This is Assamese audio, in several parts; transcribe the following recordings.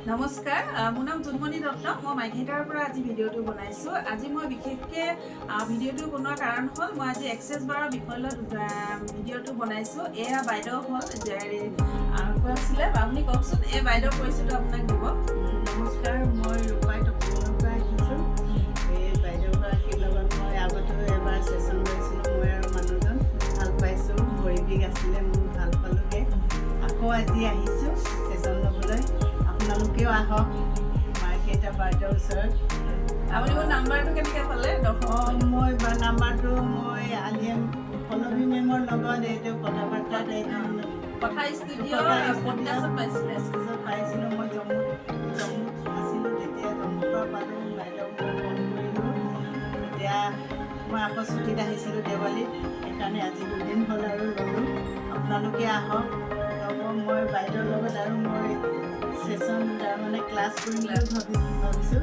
নমস্কাৰ, মোৰ নাম জুনমণি দত্ত। মই মাইকিটাৰ পৰা আজি ভিডিঅ'টো বনাইছোঁ। আজি মই বিশেষকৈ ভিডিঅ'টো বনোৱাৰ কাৰণ হ'ল মই আজি এক্সেছ বাৰৰ বিষয়লৈ ভিডিঅ'টো বনাইছোঁ। এয়া বাইদেউ হ'ল কৈ আছিলে, আপুনি কওকচোন এই বাইদেউৰ পৰিচয়টো আপোনাক দিব। নমস্কাৰ, মই ৰূপাই টকলৰ পৰা আহিছোঁ। এই বাইদেউগৰাকীৰ লগত মই আগতেও এবাৰ ছেশ্যন লৈছিলোঁ। মই আৰু মানুহজন ভাল পাইছোঁ, ভৰি বিষ আছিলে, মোৰ ভাল পালোঁগৈ। আকৌ আজি আহিছোঁ ছেশ্যন ল'বলৈ। আপোনালোকেও আহক মাৰ্কেটৰ বাইদেউৰ ওচৰত। আপুনি মোৰ নাম্বাৰটো কেনেকৈ পালে? মই নাম্বাৰটো মই আলিয়াম পল্লৱী মেমৰ লগত এইটো কথা বাৰ্তাত কথা ষ্টুডিঅ' পডকাষ্টত পাইছিলে। পাইছিলোঁ। মই জম্মুত আছিলোঁ, তেতিয়া জম্মুৰ পৰা পালোঁ। বাইদেউক মই ফোন কৰিলোঁ। এতিয়া মই আকৌ ছুটীত আহিছিলোঁ দেৱালীত, সেইকাৰণে আজি 2 দিন হ'ল আৰু ল'লোঁ। আপোনালোকে আহক, ল'ব। মই বাইদেউৰ লগত আৰু মই ছেশ্যন তাৰমানে ক্লাছ কৰিম বুলি ভাবিছোঁ।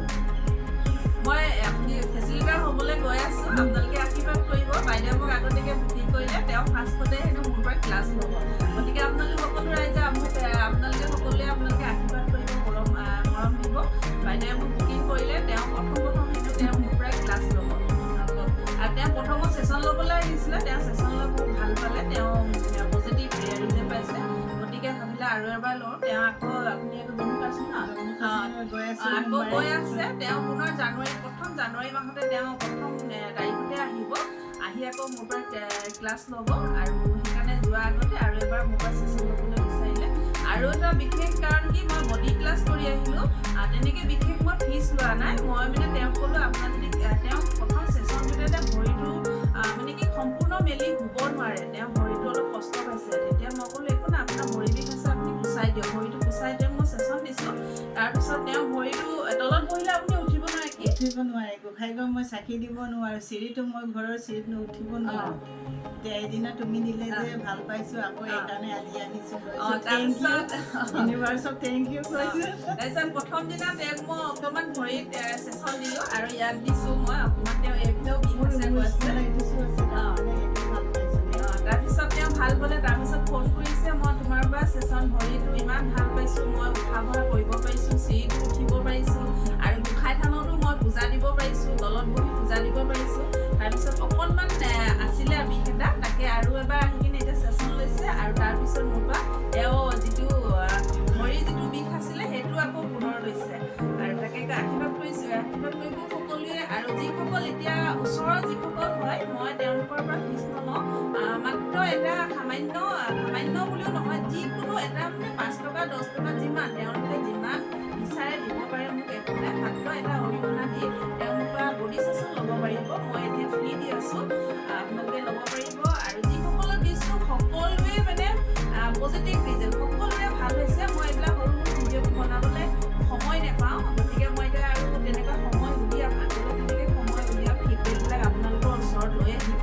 মই আপুনি ফেচিলিটাৰ হ'বলৈ গৈ আছোঁ। আপোনালোকে আশীৰ্বাদ কৰিব। বাইদেৱে মোক আগতীয়াকৈ বুকিং কৰিলে, তেওঁ ফাৰ্ষ্টতে হেনো মোৰ পৰা ক্লাছ ল'ব। গতিকে আপোনালোকে সকলো ৰাইজে আপোনালোকে সকলোৱে আশীৰ্বাদ কৰিব, মৰম দিব। বাইদেৱে মোক বুকিং কৰিলে, তেওঁ প্ৰথম হেনো তেওঁ মোৰ পৰাই ক্লাছ ল'ব। আৰু তেওঁ প্ৰথমত ছেশ্যন ল'বলৈ আহিছিলে, তেওঁ ছেশ্যন লৈ খুব ভাল পালে, তেওঁ পজিটিভ ৰিজল্ট পাইছে। গতিকে ভাবিলে আৰু এবাৰ লওঁ। তেওঁ আকৌ আপুনি জম্মু কাশ্মীৰ আকৌ গৈ আছে। তেওঁ পুনৰ প্ৰথম জানুৱাৰী মাহতে তেওঁ প্ৰথম তাৰিখতে আহিব, আহি আকৌ মোৰ পৰা ক্লাছ ল'ব। আৰু সেইকাৰণে যোৱাৰ আগতে আৰু এবাৰ মোৰ পৰা ছেশ্যন ল'বলৈ বিচাৰিলে। আৰু এটা বিশেষ কাৰণ কি, মই বডি ক্লাছ কৰি আহিলোঁ, তেনেকৈ বিশেষ মই ফিজ লোৱা নাই। মই মানে তেওঁক ক'লোঁ, আপোনাৰ যদি তেওঁ প্ৰথম ছেশ্যন ভিতৰতে ভৰিটো মানে কি সম্পূৰ্ণ মেলি শুব নোৱাৰে, তেওঁ ভৰিটো অলপ কষ্ট পাইছে। তেতিয়া মই ক'লোঁ, একো নাই, আপোনাৰ ভৰি বিষ আছে, আপুনি গুচাই দিয়ক, ভৰিটো গুচাই দিয়ক। মই ছেশ্যন দিছোঁ। তাৰপিছত তেওঁ ভৰিটো তলত বহিলে আপুনি উঠিব নোৱাৰে। কি উঠিব নোৱাৰে, গোসাঁই ঘৰ মই চাকি দিব নোৱাৰোঁ, চিৰিটো মই ঘৰৰ চিৰিত উঠিব নোৱাৰোঁ। এতিয়া এদিনা তুমি দিলে যে ভাল পাইছোঁ, আকৌ সেইকাৰণে আজি আহিছোঁ। তাৰপিছত প্ৰথম দিনা তেওঁক মই অকণমান ভৰিত ছেশ্যন দিলোঁ আৰু ইয়াত দিছোঁ মই অকণমান। তেওঁ এইফালেও বিষ আছে কৈছে। তাৰপিছত তেওঁ ভাল পালে। তাৰপিছত ফোন কৰিছে, মই তোমাৰ পৰা ছেশ্যন ভৰিটো ইমান ভাল পাইছোঁ, মই উঠা বহা কৰিব পাৰিছোঁ, চিৰিটো উঠিব পাৰিছোঁ, আৰু গোসাঁই থানতো মই পূজা দিব পাৰিছোঁ, তলত বহি পূজা দিব পাৰিছোঁ। তাৰপিছত অকণমান আছিলে বিষ এটা, তাকে আৰু এবাৰ আহি কিনে এতিয়া ছেশ্যন লৈছে। আৰু তাৰপিছত মোৰ পৰা তেওঁ ভৰিৰ যিটো বিষ আছিলে সেইটো আকৌ পুনৰ লৈছে। আৰু তাকে আশীৰ্বাদ কৰিছোঁ, আশীৰ্বাদ কৰিব সকলোৱে। আৰু যিসকল এতিয়া ওচৰৰ যিসকল হয়, মই তেওঁলোকৰ পৰা ফিজ নলওঁ। মাত্ৰ এটা সামান্য বুলিও নহয়, যিকোনো এটা মানে 5 টকা 10 টকা যিমান তেওঁলোকে যিমান বিচাৰে দিব পাৰে, মোক একো নাই। মাত্ৰ এটা অৰিহণা দি তেওঁলোকৰ পৰা বডি ছেশ্যন ল'ব পাৰিব। মই এতিয়া ফ্ৰী দি আছোঁ, আপোনালোকে ল'ব পাৰিব। আৰু যিসকলক দিছোঁ সকলোৱে মানে পজিটিভ ৰিজাল্ট, সকলোৰে ভাল হৈছে। মই এইবিলাক সৰু সৰু ভিডিঅ' বনাবলৈ সময় নাপাওঁ, গতিকে মই এতিয়া আৰু তেনেকুৱা সময় উলিয়াম, আগলৈ তেনেকৈ সময় উলিয়াম, ফিডবেকবিলাক আপোনালোকৰ ওচৰত লৈ আহিম।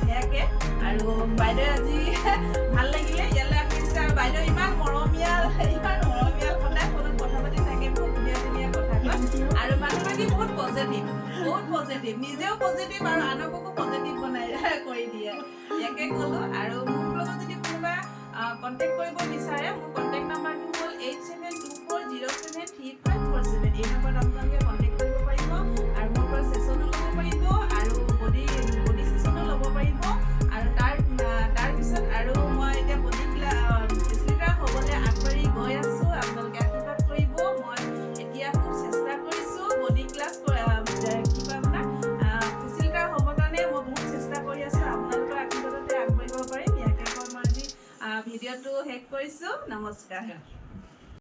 সেয়াকে। আৰু বাইদেৱে আজি ভাল লাগিলে, ইয়ালৈ আহিছে। আৰু বাইদেউ ইমান মৰমীয়াল, সদায় ফোনত কথা পাতি থাকে, বহুত ধুনীয়া কথা কয়। আৰু মানুহগৰাকী বহুত পজিটিভ, নিজেও পজিটিভ আৰু আনকো পজিটিভ কৰি দিয়ে। ইয়াকে ক'লোঁ। আৰু মোৰ লগত যদি কোনোবা কণ্টেক্ট কৰিব বিচাৰে, মোৰ কণ্টেক্ট নাম্বাৰটো হ'ল 8724073547। এই নম্বৰত আপোনালোকে কণ্টেক্ট কৰিব পাৰিব। আৰু মোৰ পৰা ছেশ্যনো ল'ব পাৰিব, আৰু বডি ছেশ্যনো ল'ব পাৰিব। আৰু তাৰপিছত আৰু মই এতিয়া বডি ফেচিলিটাৰ হ'বলৈ আগবাঢ়ি গৈ আছোঁ। আপোনালোকে আশীৰ্বাদ কৰিব। মই এতিয়া খুব চেষ্টা কৰিছোঁ বডি ক্লাছ ফেচিলিটাৰ হ'বৰ কাৰণে মই বহুত চেষ্টা কৰি আছোঁ। আপোনালোকৰ আশীৰ্বাদতে আগবাঢ়িব পাৰিম। ইয়াকে কৈ মই আজি ভিডিঅ'টো শেষ কৰিছোঁ। নমস্কাৰ।